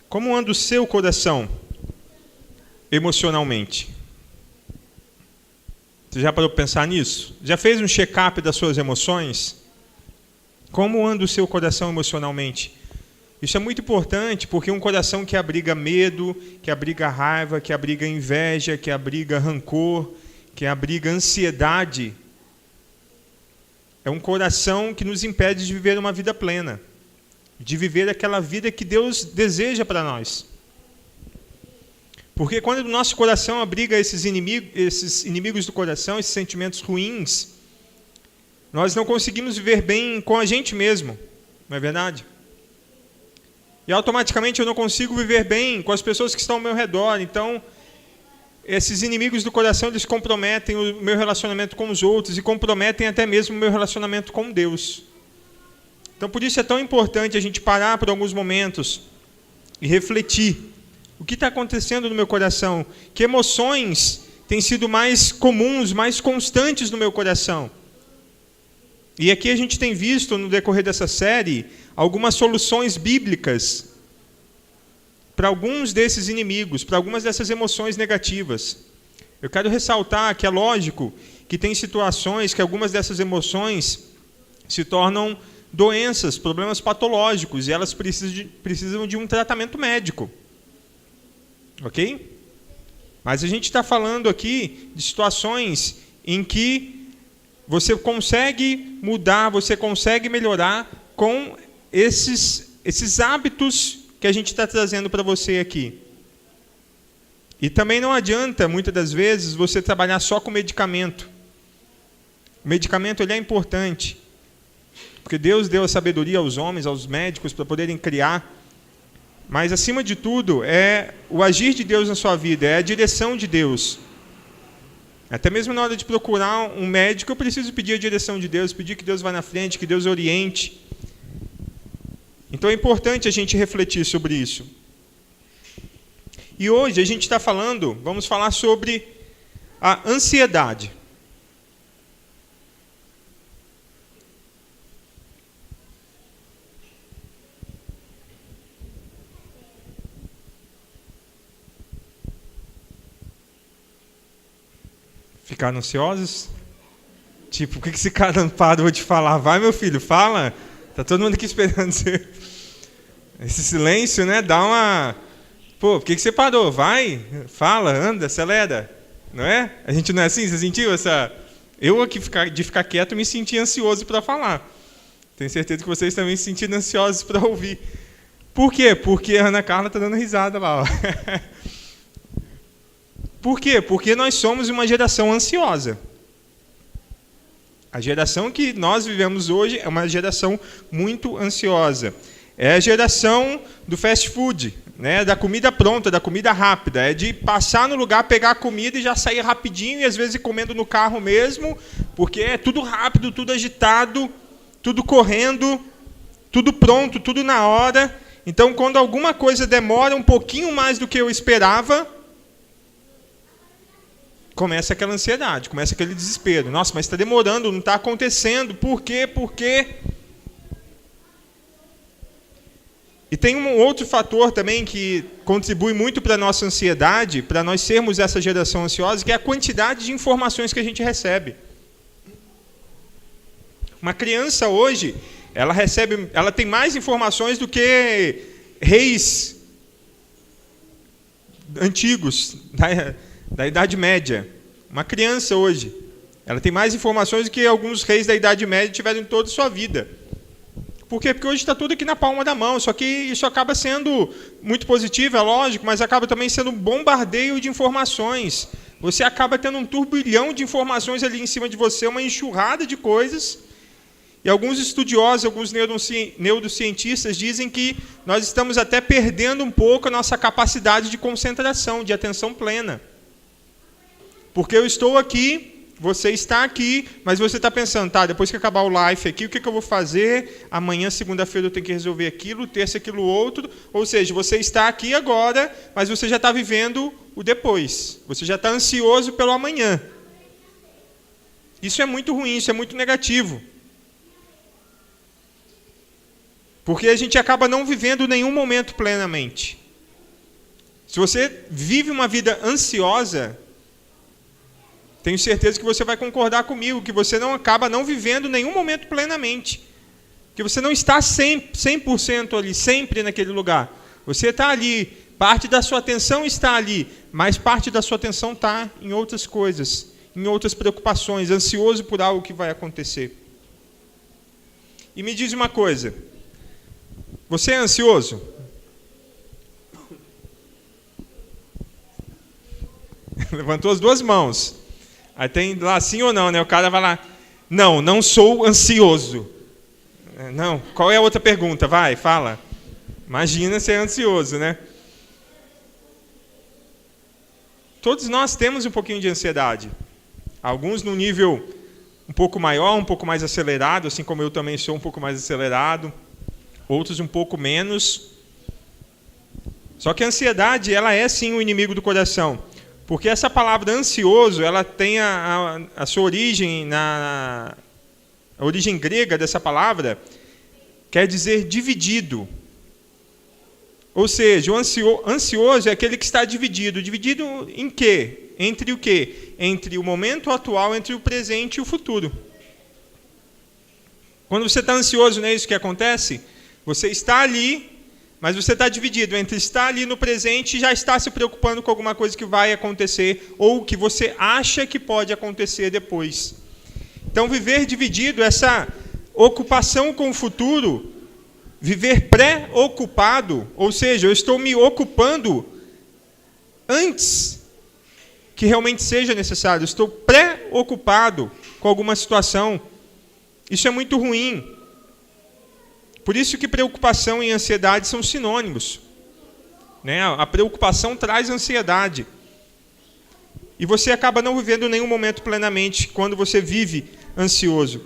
Como anda o seu coração emocionalmente? Você já parou para pensar nisso? Já fez um check-up das suas emoções? Como anda o seu coração emocionalmente? Isso é muito importante, porque um coração que abriga medo, que abriga raiva, que abriga inveja, que abriga rancor, que abriga ansiedade, é um coração que nos impede de viver uma vida plena, de viver aquela vida que Deus deseja para nós. Porque quando o nosso coração abriga esses inimigos do coração, esses sentimentos ruins, nós não conseguimos viver bem com a gente mesmo, não é verdade? E automaticamente eu não consigo viver bem com as pessoas que estão ao meu redor. Então, esses inimigos do coração, eles comprometem o meu relacionamento com os outros e comprometem até mesmo o meu relacionamento com Deus. Então, por isso é tão importante a gente parar por alguns momentos e refletir. O que está acontecendo no meu coração? Que emoções têm sido mais comuns, mais constantes no meu coração? E aqui a gente tem visto, no decorrer dessa série, algumas soluções bíblicas para alguns desses inimigos, para algumas dessas emoções negativas. Eu quero ressaltar que é lógico que tem situações que algumas dessas emoções se tornam doenças, problemas patológicos, e elas precisam de um tratamento médico. Ok? Mas a gente está falando aqui de situações em que você consegue mudar, você consegue melhorar com esses hábitos que a gente está trazendo para você aqui. E também não adianta, muitas das vezes, você trabalhar só com medicamento. O medicamento ele é importante, porque Deus deu a sabedoria aos homens, aos médicos, para poderem criar. Mas, acima de tudo, é o agir de Deus na sua vida, é a direção de Deus. Até mesmo na hora de procurar um médico, eu preciso pedir a direção de Deus, pedir que Deus vá na frente, que Deus oriente. Então é importante a gente refletir sobre isso. E hoje a gente está vamos falar sobre a ansiedade. Ficaram ansiosos? Tipo, o que esse cara não parou de falar? Vai, meu filho, fala. Tá todo mundo aqui esperando você. Esse silêncio, né? Dá uma... Pô, por que você parou? Vai, fala, anda, acelera. Não é? A gente não é assim? Você sentiu essa... Eu aqui de ficar quieto me senti ansioso para falar. Tenho certeza que vocês também se sentiram ansiosos para ouvir. Por quê? Porque a Ana Carla está dando risada lá. Ó. Por quê? Porque nós somos uma geração ansiosa. A geração que nós vivemos hoje é uma geração muito ansiosa. É a geração do fast food, né? Da comida pronta, da comida rápida. É de passar no lugar, pegar a comida e já sair rapidinho, e às vezes ir comendo no carro mesmo, porque é tudo rápido, tudo agitado, tudo correndo, tudo pronto, tudo na hora. Então, quando alguma coisa demora um pouquinho mais do que eu esperava, começa aquela ansiedade, começa aquele desespero. Nossa, mas está demorando, não está acontecendo. Por quê? Por quê? E tem um outro fator também que contribui muito para a nossa ansiedade, para nós sermos essa geração ansiosa, que é a quantidade de informações que a gente recebe. Uma criança hoje, ela tem mais informações do que reis antigos, da Idade Média. Uma criança hoje, ela tem mais informações do que alguns reis da Idade Média tiveram em toda a sua vida. Por quê? Porque hoje está tudo aqui na palma da mão. Só que isso acaba sendo muito positivo, é lógico, mas acaba também sendo um bombardeio de informações. Você acaba tendo um turbilhão de informações ali em cima de você, uma enxurrada de coisas. E alguns estudiosos, alguns neurocientistas dizem que nós estamos até perdendo um pouco a nossa capacidade de concentração, de atenção plena. Porque eu estou aqui, você está aqui, mas você está pensando, tá, depois que acabar o live aqui, o que eu vou fazer? Amanhã, segunda-feira, eu tenho que resolver aquilo, terça, aquilo outro. Ou seja, você está aqui agora, mas você já está vivendo o depois. Você já está ansioso pelo amanhã. Isso é muito ruim, isso é muito negativo. Porque a gente acaba não vivendo nenhum momento plenamente. Se você vive uma vida ansiosa, tenho certeza que você vai concordar comigo, que você não acaba não vivendo nenhum momento plenamente. Que você não está 100% ali, sempre naquele lugar. Você está ali, parte da sua atenção está ali, mas parte da sua atenção está em outras coisas, em outras preocupações, ansioso por algo que vai acontecer. E me diz uma coisa, você é ansioso? Levantou as duas mãos. Aí tem lá sim ou não, né? O cara vai lá, não sou ansioso. Não, qual é a outra pergunta? Vai, fala. Imagina ser ansioso, né? Todos nós temos um pouquinho de ansiedade. Alguns num nível um pouco maior, um pouco mais acelerado, assim como eu também sou um pouco mais acelerado. Outros um pouco menos. Só que a ansiedade, ela é sim o inimigo do coração. Porque essa palavra ansioso, ela tem a sua origem, a origem grega dessa palavra, quer dizer dividido. Ou seja, o ansioso é aquele que está dividido. Dividido em quê? Entre o quê? Entre o momento atual, entre o presente e o futuro. Quando você está ansioso, não é isso que acontece? Você está ali, mas você está dividido entre estar ali no presente e já está se preocupando com alguma coisa que vai acontecer ou que você acha que pode acontecer depois. Então, viver dividido, essa ocupação com o futuro, viver pré-ocupado, ou seja, eu estou me ocupando antes que realmente seja necessário, estou pré-ocupado com alguma situação. Isso é muito ruim. Por isso que preocupação e ansiedade são sinônimos. Né? A preocupação traz ansiedade. E você acaba não vivendo nenhum momento plenamente quando você vive ansioso.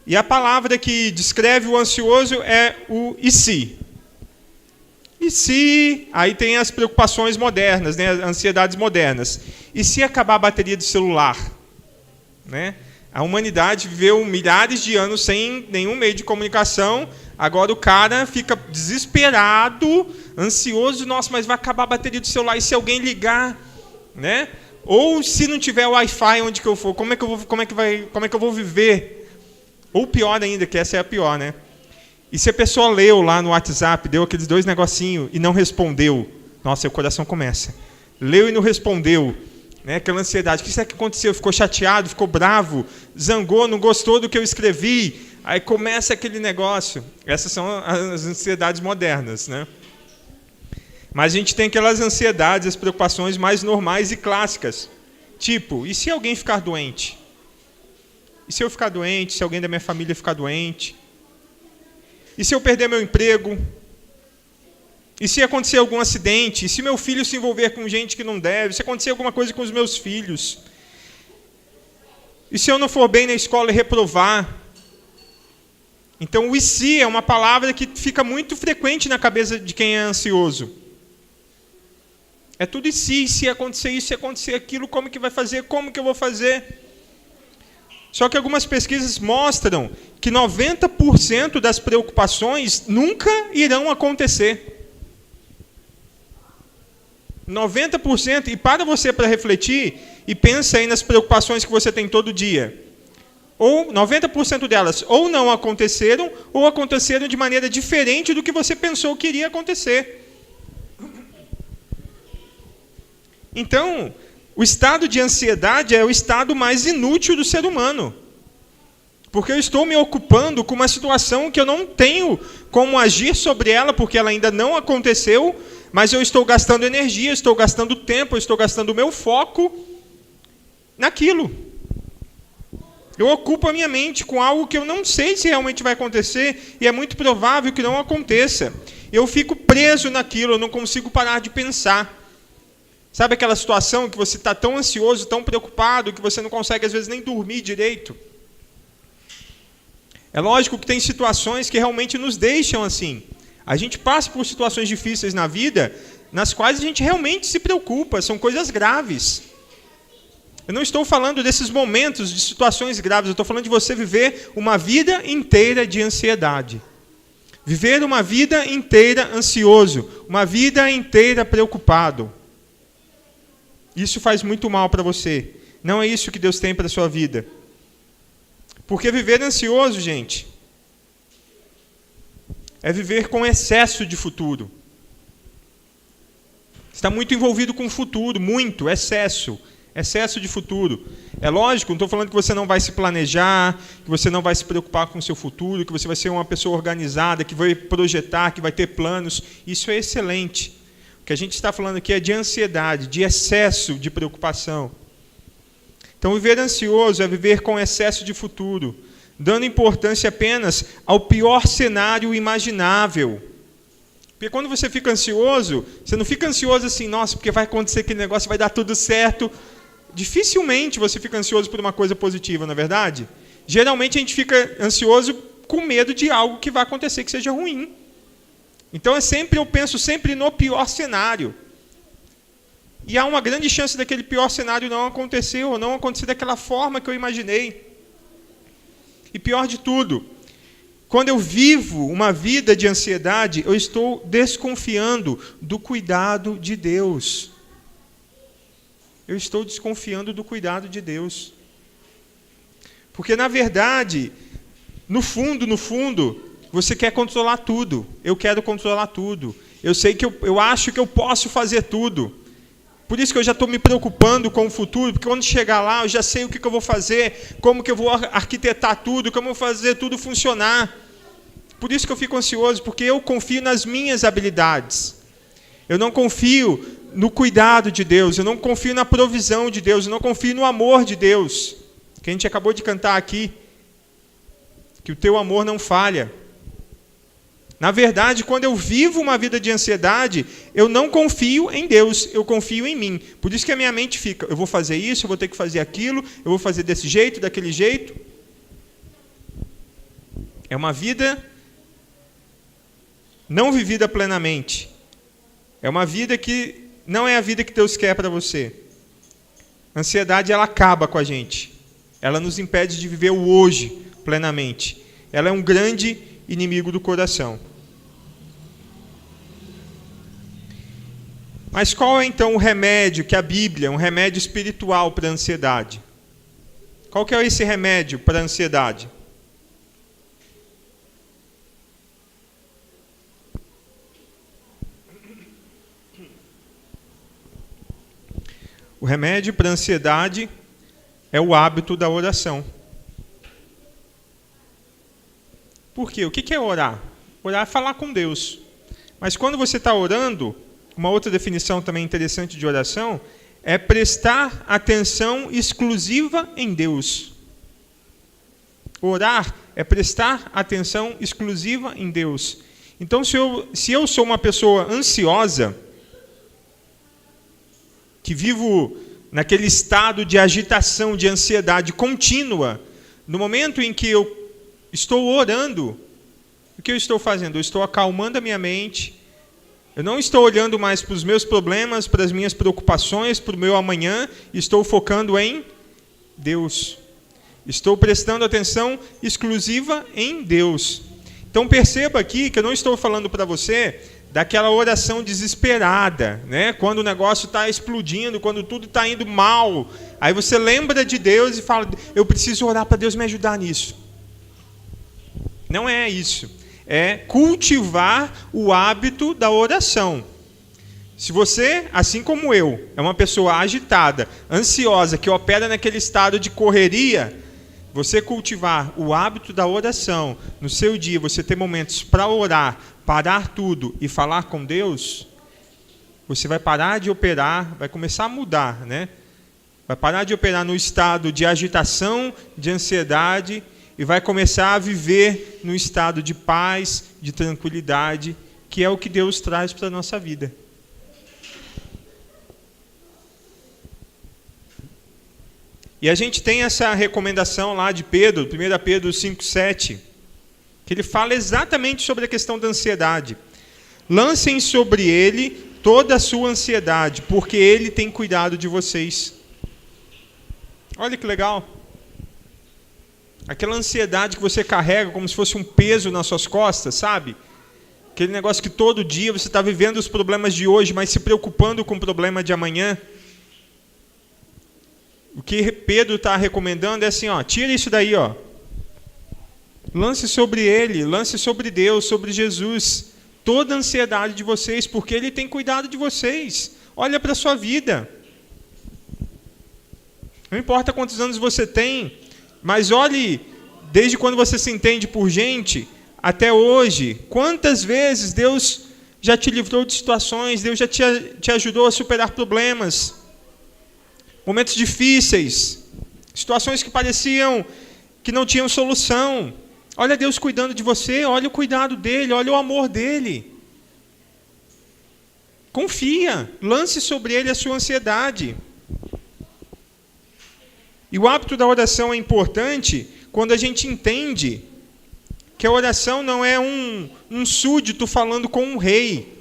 E a palavra que descreve o ansioso é o e se. E se, aí tem as preocupações modernas, né? As ansiedades modernas. E se acabar a bateria do celular? Né? A humanidade viveu milhares de anos sem nenhum meio de comunicação. Agora o cara fica desesperado, ansioso. Nossa, mas vai acabar a bateria do celular. E se alguém ligar? Né? Ou se não tiver Wi-Fi onde que eu for, como é que eu vou viver? Ou pior ainda, que essa é a pior, né? E se a pessoa leu lá no WhatsApp, deu aqueles 2 negocinhos e não respondeu, nossa, o coração começa. Leu e não respondeu, né? Aquela ansiedade. O que será que aconteceu? Ficou chateado, ficou bravo, zangou, não gostou do que eu escrevi. Aí começa aquele negócio. Essas são as ansiedades modernas, né? Mas a gente tem aquelas ansiedades, as preocupações mais normais e clássicas. Tipo, e se alguém ficar doente? E se eu ficar doente? Se alguém da minha família ficar doente? E se eu perder meu emprego? E se acontecer algum acidente? E se meu filho se envolver com gente que não deve? Se acontecer alguma coisa com os meus filhos? E se eu não for bem na escola e reprovar? Então, o e se é uma palavra que fica muito frequente na cabeça de quem é ansioso. É tudo e se acontecer isso, se acontecer aquilo, como que vai fazer, como que eu vou fazer? Só que algumas pesquisas mostram que 90% das preocupações nunca irão acontecer. 90%, e para você para refletir, e pensa aí nas preocupações que você tem todo dia. Ou 90% delas ou não aconteceram, ou aconteceram de maneira diferente do que você pensou que iria acontecer. Então, o estado de ansiedade é o estado mais inútil do ser humano. Porque eu estou me ocupando com uma situação que eu não tenho como agir sobre ela, porque ela ainda não aconteceu, mas eu estou gastando energia, estou gastando tempo, eu estou gastando o meu foco naquilo. Eu ocupo a minha mente com algo que eu não sei se realmente vai acontecer, e é muito provável que não aconteça. Eu fico preso naquilo, eu não consigo parar de pensar. Sabe aquela situação que você está tão ansioso, tão preocupado, que você não consegue, às vezes, nem dormir direito? É lógico que tem situações que realmente nos deixam assim. A gente passa por situações difíceis na vida, nas quais a gente realmente se preocupa, são coisas graves. Eu não estou falando desses momentos de situações graves, eu estou falando de você viver uma vida inteira de ansiedade. Viver uma vida inteira ansioso, uma vida inteira preocupado. Isso faz muito mal para você. Não é isso que Deus tem para a sua vida. Porque viver ansioso, gente, é viver com excesso de futuro. Está muito envolvido com o futuro, muito, excesso de futuro. É lógico, não estou falando que você não vai se planejar, que você não vai se preocupar com o seu futuro, que você vai ser uma pessoa organizada, que vai projetar, que vai ter planos. Isso é excelente. O que a gente está falando aqui é de ansiedade, de excesso de preocupação. Então, viver ansioso é viver com excesso de futuro, dando importância apenas ao pior cenário imaginável. Porque quando você fica ansioso, você não fica ansioso assim, nossa, porque vai acontecer aquele negócio, vai dar tudo certo. Dificilmente você fica ansioso por uma coisa positiva, não é verdade? Geralmente a gente fica ansioso com medo de algo que vai acontecer que seja ruim. Então eu penso sempre no pior cenário. E há uma grande chance daquele pior cenário não acontecer, ou não acontecer daquela forma que eu imaginei. E pior de tudo, quando eu vivo uma vida de ansiedade, eu estou desconfiando do cuidado de Deus. Eu estou desconfiando do cuidado de Deus. Porque, na verdade, no fundo, você quer controlar tudo. Eu quero controlar tudo. Eu sei que eu acho que eu posso fazer tudo. Por isso que eu já estou me preocupando com o futuro, porque quando chegar lá, eu já sei o que eu vou fazer, como que eu vou arquitetar tudo, como eu vou fazer tudo funcionar. Por isso que eu fico ansioso, porque eu confio nas minhas habilidades. Eu não confio no cuidado de Deus, eu não confio na provisão de Deus, eu não confio no amor de Deus. Que a gente acabou de cantar aqui, que o teu amor não falha. Na verdade, quando eu vivo uma vida de ansiedade, eu não confio em Deus, eu confio em mim. Por isso que a minha mente fica, eu vou fazer isso, eu vou ter que fazer aquilo, eu vou fazer desse jeito, daquele jeito. É uma vida não vivida plenamente. É uma vida que não é a vida que Deus quer para você. A ansiedade, ela acaba com a gente. Ela nos impede de viver o hoje plenamente. Ela é um grande inimigo do coração. Mas qual é então o remédio que a Bíblia, um remédio espiritual para a ansiedade? Qual que é esse remédio para a ansiedade? O remédio para a ansiedade é o hábito da oração. Por quê? O que é orar? Orar é falar com Deus. Mas quando você está orando, uma outra definição também interessante de oração é prestar atenção exclusiva em Deus. Orar é prestar atenção exclusiva em Deus. Então, se eu sou uma pessoa ansiosa, que vivo naquele estado de agitação, de ansiedade contínua, no momento em que eu estou orando, o que eu estou fazendo? Eu estou acalmando a minha mente, eu não estou olhando mais para os meus problemas, para as minhas preocupações, para o meu amanhã, estou focando em Deus. Estou prestando atenção exclusiva em Deus. Então perceba aqui que eu não estou falando para você daquela oração desesperada, né? Quando o negócio está explodindo, quando tudo está indo mal. Aí você lembra de Deus e fala, eu preciso orar para Deus me ajudar nisso. Não é isso. É cultivar o hábito da oração. Se você, assim como eu, é uma pessoa agitada, ansiosa, que opera naquele estado de correria, você cultivar o hábito da oração no seu dia, você ter momentos para orar, parar tudo e falar com Deus, você vai parar de operar, vai começar a mudar, né? Vai parar de operar no estado de agitação, de ansiedade, e vai começar a viver no estado de paz, de tranquilidade, que é o que Deus traz para a nossa vida. E a gente tem essa recomendação lá de Pedro, 1 Pedro 5,7, que ele fala exatamente sobre a questão da ansiedade. Lancem sobre ele toda a sua ansiedade, porque ele tem cuidado de vocês. Olha que legal. Aquela ansiedade que você carrega como se fosse um peso nas suas costas, sabe? Aquele negócio que todo dia você está vivendo os problemas de hoje, mas se preocupando com o problema de amanhã. O que Pedro está recomendando é assim, ó, tira isso daí, ó. Lance sobre ele, lance sobre Deus, sobre Jesus, toda a ansiedade de vocês, porque ele tem cuidado de vocês. Olha para a sua vida. Não importa quantos anos você tem, mas olhe, desde quando você se entende por gente, até hoje, quantas vezes Deus já te livrou de situações, Deus já te ajudou a superar problemas, momentos difíceis, situações que pareciam que não tinham solução. Olha Deus cuidando de você, olha o cuidado dele, olha o amor dele. Confia, lance sobre ele a sua ansiedade. E o hábito da oração é importante quando a gente entende que a oração não é um súdito falando com um rei.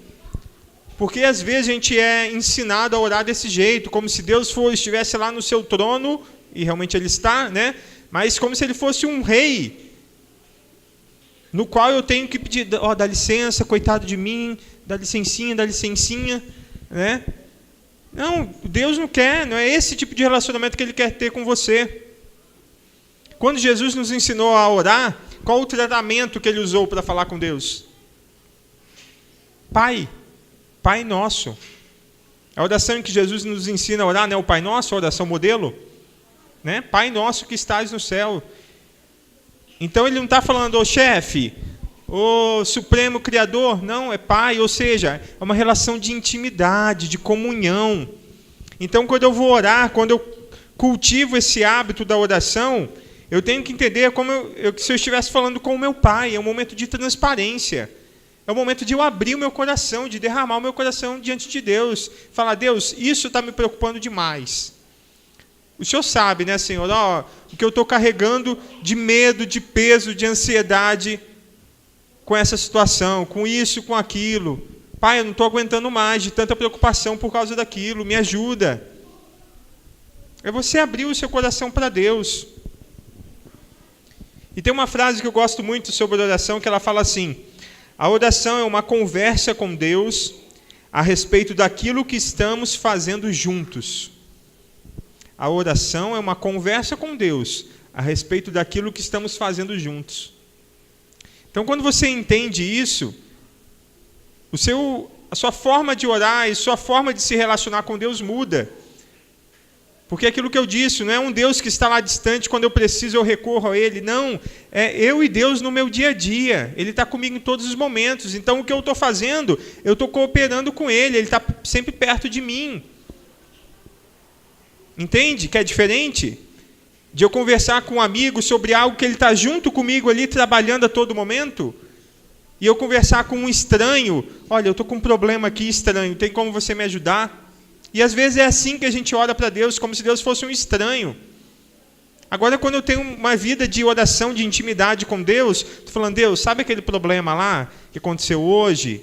Porque às vezes a gente é ensinado a orar desse jeito, como se Deus estivesse lá no seu trono, e realmente ele está, né? Mas como se ele fosse um rei, no qual eu tenho que pedir, ó, dá licença, coitado de mim, dá licencinha, né? Não, Deus não quer, não é esse tipo de relacionamento que ele quer ter com você. Quando Jesus nos ensinou a orar, qual o tratamento que ele usou para falar com Deus? Pai Nosso. A oração em que Jesus nos ensina a orar, né? O Pai Nosso, a oração modelo, né? Pai Nosso que estás no céu. Então ele não está falando, ô chefe, ô supremo criador, não, é pai, ou seja, é uma relação de intimidade, de comunhão. Então quando eu vou orar, quando eu cultivo esse hábito da oração, eu tenho que entender como se eu estivesse falando com o meu pai, é um momento de transparência, é um momento de eu abrir o meu coração, de derramar o meu coração diante de Deus, falar, Deus, isso está me preocupando demais. O Senhor sabe, né, Senhor, ó, o que eu estou carregando de medo, de peso, de ansiedade com essa situação, com isso, com aquilo. Pai, eu não estou aguentando mais de tanta preocupação por causa daquilo, me ajuda. É você abrir o seu coração para Deus. E tem uma frase que eu gosto muito sobre oração, que ela fala assim, a oração é uma conversa com Deus a respeito daquilo que estamos fazendo juntos. A oração é uma conversa com Deus a respeito daquilo que estamos fazendo juntos. Então, quando você entende isso, a sua forma de orar e sua forma de se relacionar com Deus muda. Porque aquilo que eu disse, não é um Deus que está lá distante, quando eu preciso eu recorro a Ele. Não, é eu e Deus no meu dia a dia. Ele está comigo em todos os momentos. Então, o que eu estou fazendo, eu estou cooperando com Ele. Ele está sempre perto de mim. Entende que é diferente de eu conversar com um amigo sobre algo que ele está junto comigo ali, trabalhando a todo momento, e eu conversar com um estranho, olha, eu estou com um problema aqui estranho, tem como você me ajudar? E às vezes é assim que a gente ora para Deus, como se Deus fosse um estranho. Agora, quando eu tenho uma vida de oração, de intimidade com Deus, estou falando, Deus, sabe aquele problema lá que aconteceu hoje?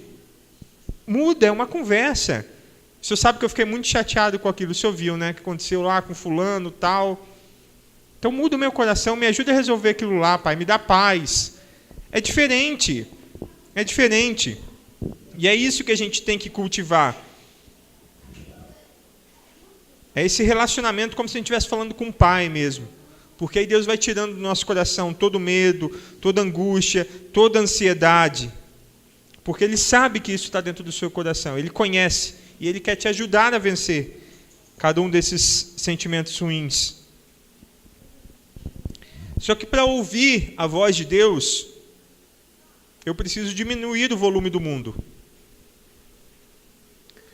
Muda, é uma conversa. O senhor sabe que eu fiquei muito chateado com aquilo, o senhor viu, né? Que aconteceu lá com fulano, tal. Então muda o meu coração, me ajuda a resolver aquilo lá, Pai, me dá paz. É diferente. É diferente. E é isso que a gente tem que cultivar. É esse relacionamento como se a gente estivesse falando com o Pai mesmo. Porque aí Deus vai tirando do nosso coração todo medo, toda angústia, toda ansiedade. Porque Ele sabe que isso está dentro do seu coração. Ele conhece. E Ele quer te ajudar a vencer cada um desses sentimentos ruins. Só que para ouvir a voz de Deus, eu preciso diminuir o volume do mundo.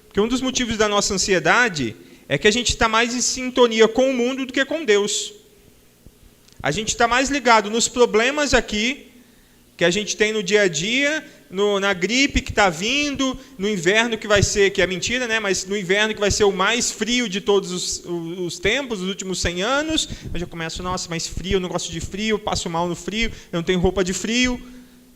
Porque um dos motivos da nossa ansiedade é que a gente está mais em sintonia com o mundo do que com Deus. A gente está mais ligado nos problemas aqui, que a gente tem no dia a dia, na gripe que está vindo, no inverno que vai ser, que é mentira, né? Mas no inverno que vai ser o mais frio de todos os tempos, os últimos 100 anos, eu já começo, nossa, mais frio, eu não gosto de frio, passo mal no frio, eu não tenho roupa de frio.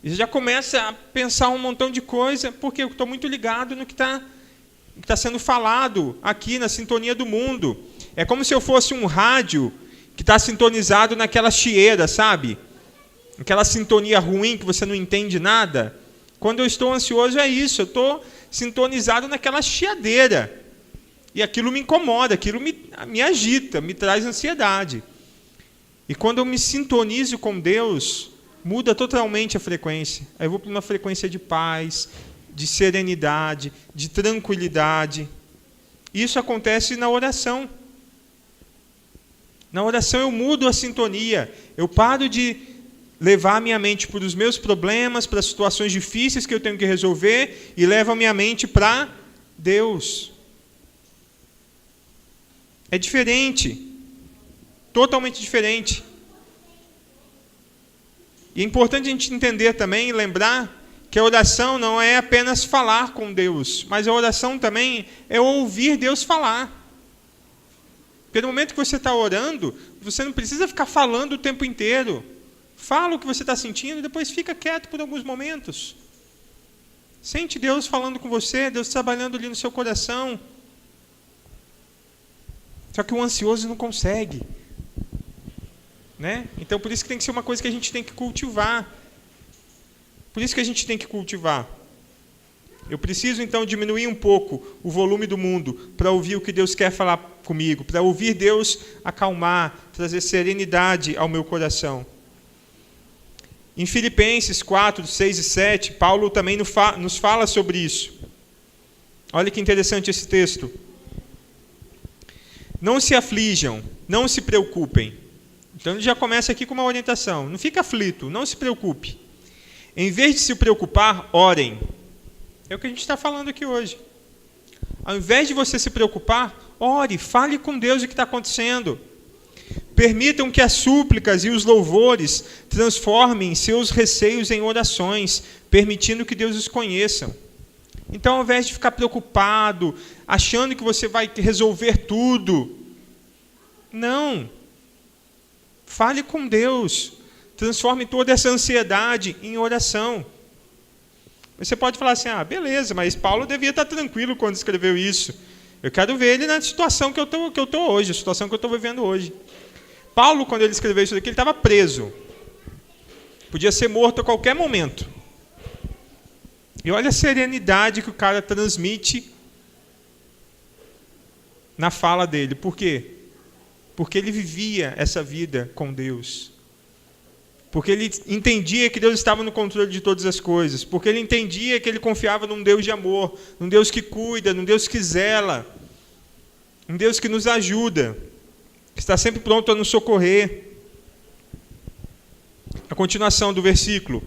E você já começa a pensar um montão de coisa, porque eu estou muito ligado no que está sendo falado aqui na sintonia do mundo. É como se eu fosse um rádio que está sintonizado naquela chieira, sabe? Aquela sintonia ruim que você não entende nada. Quando eu estou ansioso é isso, eu estou sintonizado naquela chiadeira. E aquilo me incomoda, aquilo me agita, me traz ansiedade. E quando eu me sintonizo com Deus, muda totalmente a frequência. Aí eu vou para uma frequência de paz, de serenidade, de tranquilidade. Isso acontece na oração. Na oração eu mudo a sintonia. Eu paro de levar a minha mente para os meus problemas, para as situações difíceis que eu tenho que resolver, e levo a minha mente para Deus. É diferente. Totalmente diferente. E é importante a gente entender também e lembrar que a oração não é apenas falar com Deus, mas a oração também é ouvir Deus falar. Porque no momento que você está orando, você não precisa ficar falando o tempo inteiro. Fala o que você está sentindo e depois fica quieto por alguns momentos. Sente Deus falando com você, Deus trabalhando ali no seu coração. Só que o ansioso não consegue. Né? Então, por isso que tem que ser uma coisa que a gente tem que cultivar. Por isso que a gente tem que cultivar. Eu preciso, então, diminuir um pouco o volume do mundo para ouvir o que Deus quer falar comigo, para ouvir Deus acalmar, trazer serenidade ao meu coração. Em Filipenses 4, 6 e 7, Paulo também nos fala sobre isso. Olha que interessante esse texto. Não se aflijam, não se preocupem. Então ele já começa aqui com uma orientação. Não fique aflito, não se preocupe. Em vez de se preocupar, orem. É o que a gente está falando aqui hoje. Ao invés de você se preocupar, ore, fale com Deus o que está acontecendo. Permitam que as súplicas e os louvores transformem seus receios em orações, permitindo que Deus os conheça. Então, ao invés de ficar preocupado, achando que você vai resolver tudo, não. Fale com Deus. Transforme toda essa ansiedade em oração. Você pode falar assim, beleza, mas Paulo devia estar tranquilo quando escreveu isso. Eu quero ver ele na situação que eu estou hoje, a situação que eu estou vivendo hoje. Paulo, quando ele escreveu isso daqui, ele estava preso. Podia ser morto a qualquer momento. E olha a serenidade que o cara transmite na fala dele. Por quê? Porque ele vivia essa vida com Deus. Porque ele entendia que Deus estava no controle de todas as coisas. Porque ele entendia que ele confiava num Deus de amor, num Deus que cuida, num Deus que zela, um Deus que nos ajuda, que está sempre pronto a nos socorrer. A continuação do versículo.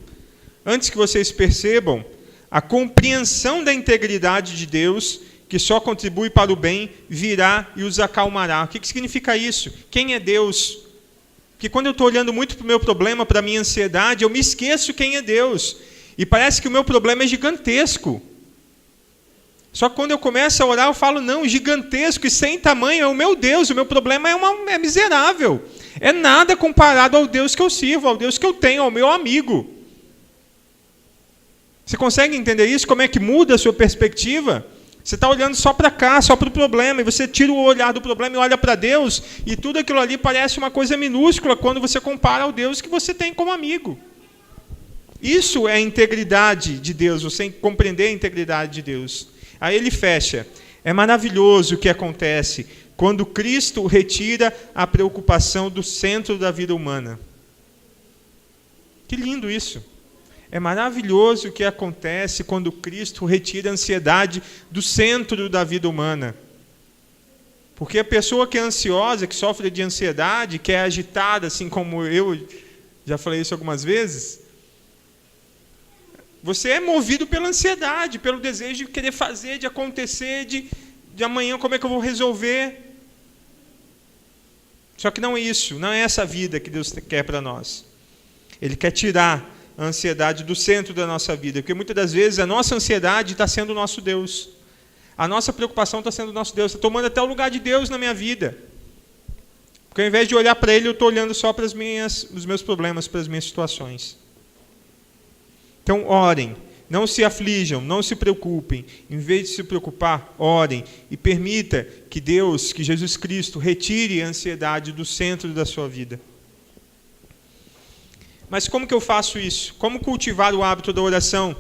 Antes que vocês percebam, a compreensão da integridade de Deus, que só contribui para o bem, virá e os acalmará. O que significa isso? Quem é Deus? Porque quando eu estou olhando muito para o meu problema, para a minha ansiedade, eu me esqueço quem é Deus. E parece que o meu problema é gigantesco. Só que quando eu começo a orar, eu falo, não, gigantesco e sem tamanho é o meu Deus. O meu problema é miserável. É nada comparado ao Deus que eu sirvo, ao Deus que eu tenho, ao meu amigo. Você consegue entender isso? Como é que muda a sua perspectiva? Você está olhando só para cá, só para o problema, e você tira o olhar do problema e olha para Deus, e tudo aquilo ali parece uma coisa minúscula quando você compara ao Deus que você tem como amigo. Isso é a integridade de Deus, você compreender a integridade de Deus. Aí ele fecha. É maravilhoso o que acontece quando Cristo retira a preocupação do centro da vida humana. Que lindo isso. É maravilhoso o que acontece quando Cristo retira a ansiedade do centro da vida humana. Porque a pessoa que é ansiosa, que sofre de ansiedade, que é agitada, assim como eu já falei isso algumas vezes, você é movido pela ansiedade, pelo desejo de querer fazer, de acontecer, de amanhã como é que eu vou resolver. Só que não é isso, não é essa vida que Deus quer para nós. Ele quer tirar a ansiedade do centro da nossa vida, porque muitas das vezes a nossa ansiedade está sendo o nosso Deus. A nossa preocupação está sendo o nosso Deus, está tomando até o lugar de Deus na minha vida. Porque ao invés de olhar para Ele, eu estou olhando só para os meus problemas, para as minhas situações. Então, orem, não se aflijam, não se preocupem. Em vez de se preocupar, orem e permita que Deus, que Jesus Cristo, retire a ansiedade do centro da sua vida. Mas como que eu faço isso? Como cultivar o hábito da oração?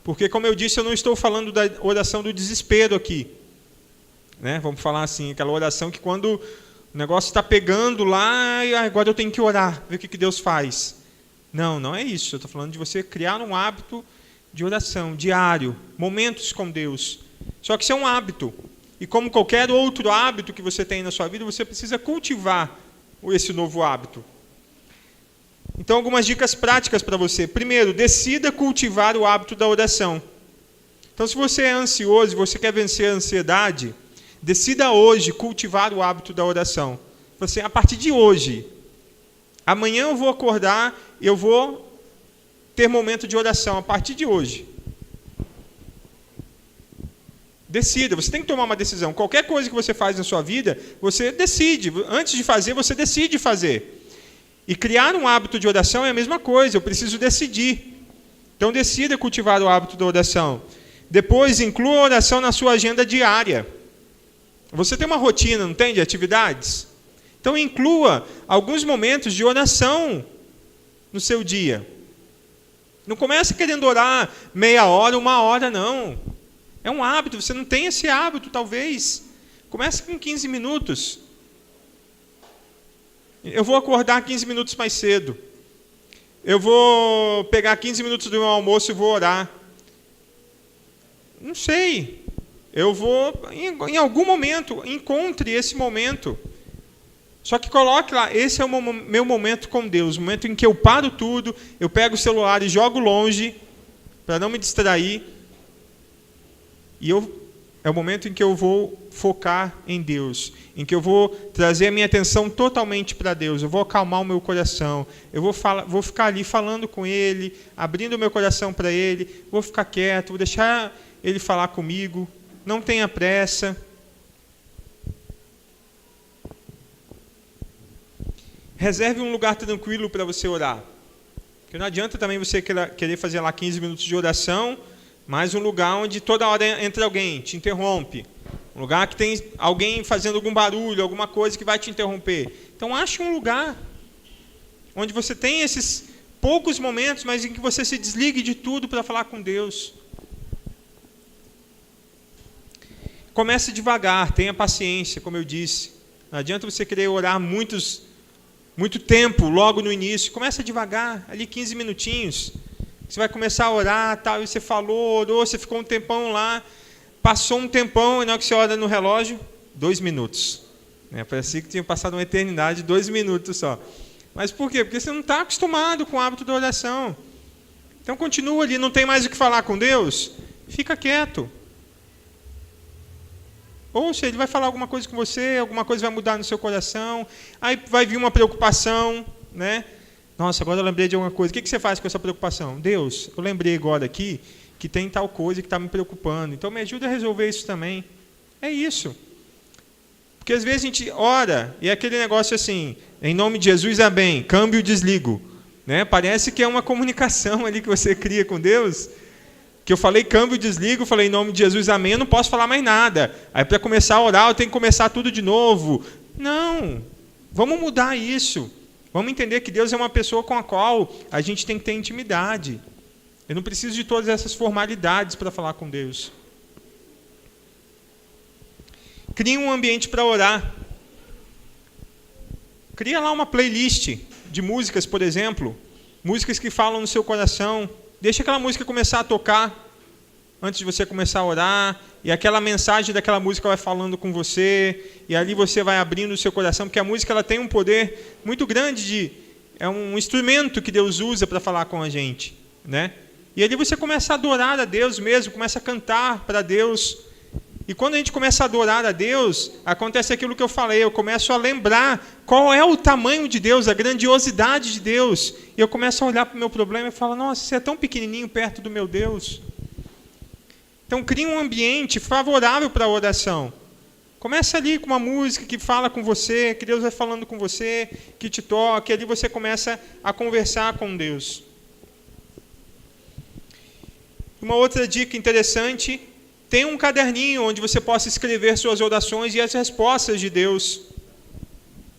Porque, como eu disse, eu não estou falando da oração do desespero aqui. né? Vamos falar assim, aquela oração que quando o negócio está pegando lá, e agora eu tenho que orar, ver o que Deus faz. Não é isso. Eu estou falando de você criar um hábito de oração diário, momentos com Deus. Só que isso é um hábito. E como qualquer outro hábito que você tem na sua vida, você precisa cultivar esse novo hábito. Então, algumas dicas práticas para você. Primeiro, decida cultivar o hábito da oração. Então, se você é ansioso e você quer vencer a ansiedade, decida hoje cultivar o hábito da oração. Você, a partir de hoje, amanhã eu vou acordar, eu vou ter momento de oração, a partir de hoje. Decida, você tem que tomar uma decisão. Qualquer coisa que você faz na sua vida, você decide. Antes de fazer, você decide fazer. E criar um hábito de oração é a mesma coisa, eu preciso decidir. Então, decida cultivar o hábito da oração. Depois, inclua a oração na sua agenda diária. Você tem uma rotina, não tem, de atividades? Então, inclua alguns momentos de oração no seu dia. Não comece querendo orar meia hora, 1 hora, não. É um hábito, você não tem esse hábito, talvez. Comece com 15 minutos. Eu vou acordar 15 minutos mais cedo. Eu vou pegar 15 minutos do meu almoço e vou orar. Não sei. Eu vou, em algum momento, encontre esse momento. Só que coloque lá, esse é o meu momento com Deus, o momento em que eu paro tudo, eu pego o celular e jogo longe, para não me distrair. E é o momento em que eu vou focar em Deus, em que eu vou trazer a minha atenção totalmente para Deus, eu vou acalmar o meu coração, eu vou ficar ali falando com Ele, abrindo o meu coração para Ele, vou ficar quieto, vou deixar Ele falar comigo, não tenha pressa. Reserve um lugar tranquilo para você orar. Porque não adianta também você querer fazer lá 15 minutos de oração, mas um lugar onde toda hora entra alguém, te interrompe. Um lugar que tem alguém fazendo algum barulho, alguma coisa que vai te interromper. Então, ache um lugar onde você tem esses poucos momentos, mas em que você se desligue de tudo para falar com Deus. Comece devagar, tenha paciência, como eu disse. Não adianta você querer orar muito tempo logo no início. Começa devagar, ali 15 minutinhos. Você vai começar a orar, tal, e você falou, orou, você ficou um tempão lá, passou um tempão, e na hora que você olha no relógio, 2 minutos. Parecia que tinha passado uma eternidade, 2 minutos só. Mas por quê? Porque você não está acostumado com o hábito da oração. Então continua ali, não tem mais o que falar com Deus, fica quieto. Ou se ele vai falar alguma coisa com você, alguma coisa vai mudar no seu coração, aí vai vir uma preocupação, né? Nossa, agora eu lembrei de alguma coisa. O que você faz com essa preocupação? Deus, eu lembrei agora aqui que tem tal coisa que está me preocupando. Então me ajuda a resolver isso também. É isso. Porque às vezes a gente ora e é aquele negócio assim, em nome de Jesus, amém, câmbio e desligo. Né? Parece que é uma comunicação ali que você cria com Deus, que eu falei câmbio e desligo, falei em nome de Jesus, amém, eu não posso falar mais nada. Aí para começar a orar eu tenho que começar tudo de novo. Não, vamos mudar isso. Vamos entender que Deus é uma pessoa com a qual a gente tem que ter intimidade. Eu não preciso de todas essas formalidades para falar com Deus. Crie um ambiente para orar. Cria lá uma playlist de músicas, por exemplo. Músicas que falam no seu coração. Deixa aquela música começar a tocar antes de você começar a orar. E aquela mensagem daquela música vai falando com você. E ali você vai abrindo o seu coração. Porque a música ela tem um poder muito grande. É um instrumento que Deus usa para falar com a gente. Né? E ali você começa a adorar a Deus mesmo. Começa a cantar para Deus. E quando a gente começa a adorar a Deus, acontece aquilo que eu falei. Eu começo a lembrar qual é o tamanho de Deus, a grandiosidade de Deus. E eu começo a olhar para o meu problema e falo, nossa, você é tão pequenininho perto do meu Deus. Então, crie um ambiente favorável para a oração. Começa ali com uma música que fala com você, que Deus vai falando com você, que te toca, e ali você começa a conversar com Deus. Uma outra dica interessante, tenha um caderninho onde você possa escrever suas orações e as respostas de Deus.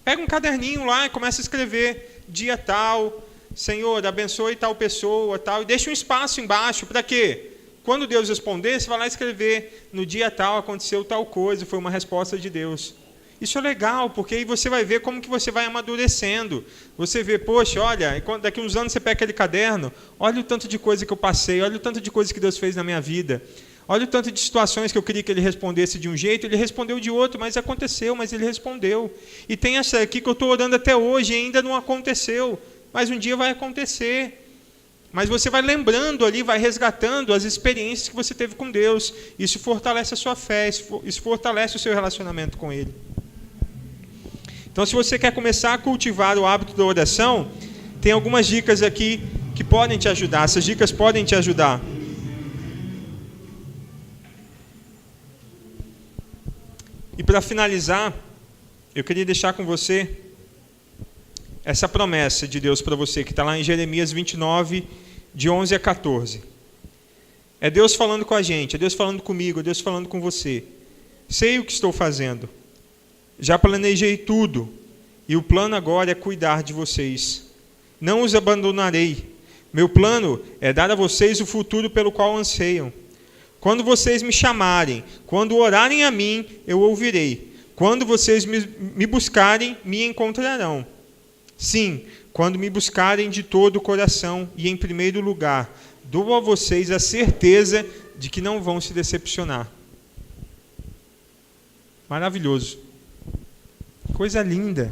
Pega um caderninho lá e começa a escrever, dia tal, Senhor, abençoe tal pessoa, tal, e deixa um espaço embaixo, para quê? quando Deus responder, você vai lá escrever, no dia tal aconteceu tal coisa, foi uma resposta de Deus. Isso é legal, porque aí você vai ver como que você vai amadurecendo. Você vê, poxa, olha, daqui uns anos você pega aquele caderno, olha o tanto de coisa que eu passei, olha o tanto de coisa que Deus fez na minha vida. Olha o tanto de situações que eu queria que ele respondesse de um jeito, ele respondeu de outro, mas aconteceu, mas ele respondeu. E tem essa aqui que eu estou orando até hoje e ainda não aconteceu, mas um dia vai acontecer. Mas você vai lembrando ali, vai resgatando as experiências que você teve com Deus. Isso fortalece a sua fé, isso fortalece o seu relacionamento com Ele. Então, se você quer começar a cultivar o hábito da oração, tem algumas dicas aqui que podem te ajudar. Essas dicas podem te ajudar. E para finalizar, eu queria deixar com você essa promessa de Deus para você, que está lá em Jeremias 29, de 11 a 14. É Deus falando com a gente, é Deus falando comigo, é Deus falando com você. Sei o que estou fazendo. Já planejei tudo, e o plano agora é cuidar de vocês. Não os abandonarei. Meu plano é dar a vocês o futuro pelo qual anseiam. Quando vocês me chamarem, quando orarem a mim, eu ouvirei. Quando vocês me buscarem, me encontrarão. Sim, quando me buscarem de todo o coração e em primeiro lugar, dou a vocês a certeza de que não vão se decepcionar. Maravilhoso. Coisa linda.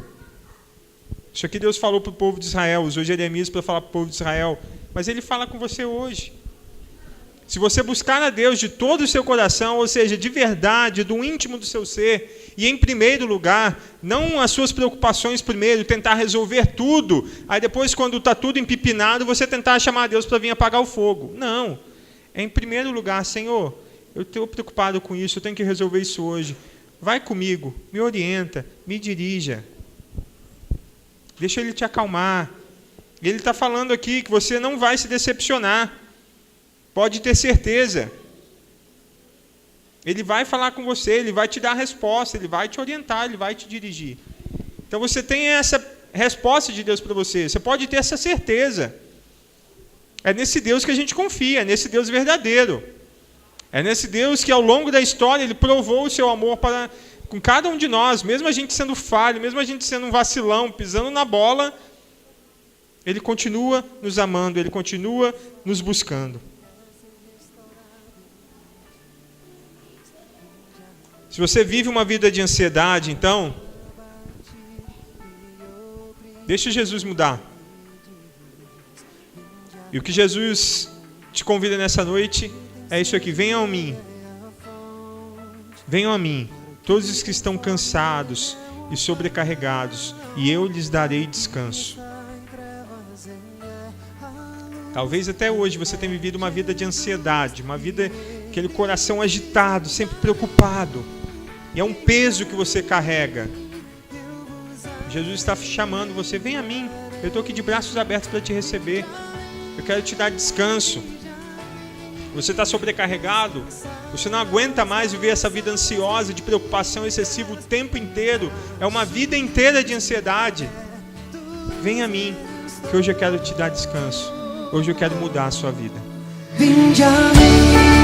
Isso aqui Deus falou para o povo de Israel, usou Jeremias para falar para o povo de Israel, mas Ele fala com você hoje. Se você buscar a Deus de todo o seu coração, ou seja, de verdade, do íntimo do seu ser, e em primeiro lugar, não as suas preocupações primeiro, tentar resolver tudo, aí depois, quando está tudo empipinado, você tentar chamar a Deus para vir apagar o fogo. Não. É em primeiro lugar, Senhor, eu estou preocupado com isso, eu tenho que resolver isso hoje. Vai comigo, me orienta, me dirija. Deixa Ele te acalmar. Ele está falando aqui que você não vai se decepcionar. Pode ter certeza. Ele vai falar com você, Ele vai te dar a resposta, Ele vai te orientar, Ele vai te dirigir. Então você tem essa resposta de Deus para você. Você pode ter essa certeza. É nesse Deus que a gente confia, é nesse Deus verdadeiro. É nesse Deus que ao longo da história Ele provou o seu amor com cada um de nós, mesmo a gente sendo falho, mesmo a gente sendo um vacilão, pisando na bola, Ele continua nos amando, Ele continua nos buscando. Se você vive uma vida de ansiedade, então, deixa Jesus mudar. E o que Jesus te convida nessa noite é isso aqui: venham a mim. Venham a mim, todos os que estão cansados e sobrecarregados, e eu lhes darei descanso. Talvez até hoje você tenha vivido uma vida de ansiedade, uma vida, aquele coração agitado, sempre preocupado. E é um peso que você carrega. Jesus está chamando você: vem a mim, eu estou aqui de braços abertos para te receber. Eu quero te dar descanso. Você está sobrecarregado, você não aguenta mais viver essa vida ansiosa, de preocupação excessiva o tempo inteiro. É uma vida inteira de ansiedade. Vem a mim, que hoje eu quero te dar descanso. Hoje eu quero mudar a sua vida. Vinde a mim.